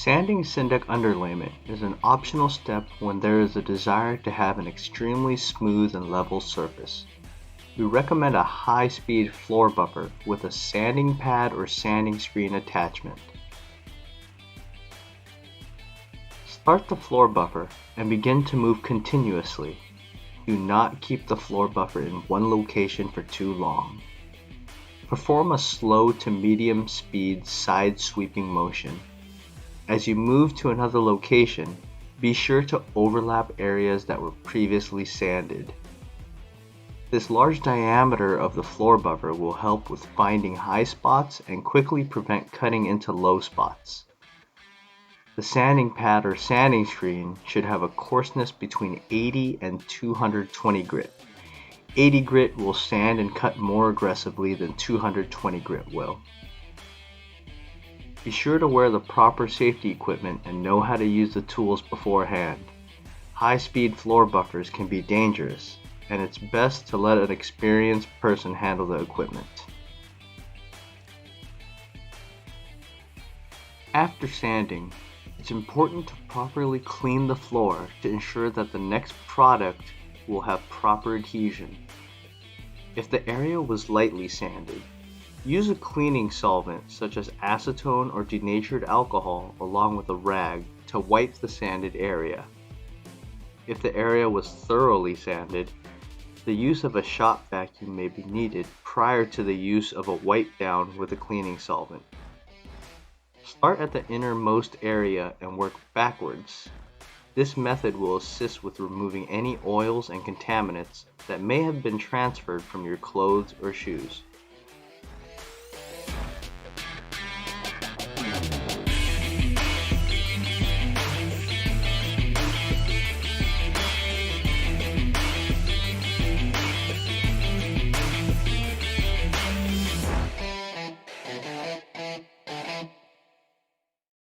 Sanding Syndeck underlayment is an optional step when there is a desire to have an extremely smooth and level surface. We recommend a high-speed floor buffer with a sanding pad or sanding screen attachment. Start the floor buffer and begin to move continuously. Do not keep the floor buffer in one location for too long. Perform a slow to medium speed side sweeping motion. As you move to another location, be sure to overlap areas that were previously sanded. This large diameter of the floor buffer will help with finding high spots and quickly prevent cutting into low spots. The sanding pad or sanding screen should have a coarseness between 80 and 220 grit. 80 grit will sand and cut more aggressively than 220 grit will. Be sure to wear the proper safety equipment and know how to use the tools beforehand. High-speed floor buffers can be dangerous, and it's best to let an experienced person handle the equipment. After sanding, it's important to properly clean the floor to ensure that the next product will have proper adhesion. If the area was lightly sanded, use a cleaning solvent such as acetone or denatured alcohol along with a rag to wipe the sanded area. If the area was thoroughly sanded, the use of a shop vacuum may be needed prior to the use of a wipe down with a cleaning solvent. Start at the innermost area and work backwards. This method will assist with removing any oils and contaminants that may have been transferred from your clothes or shoes.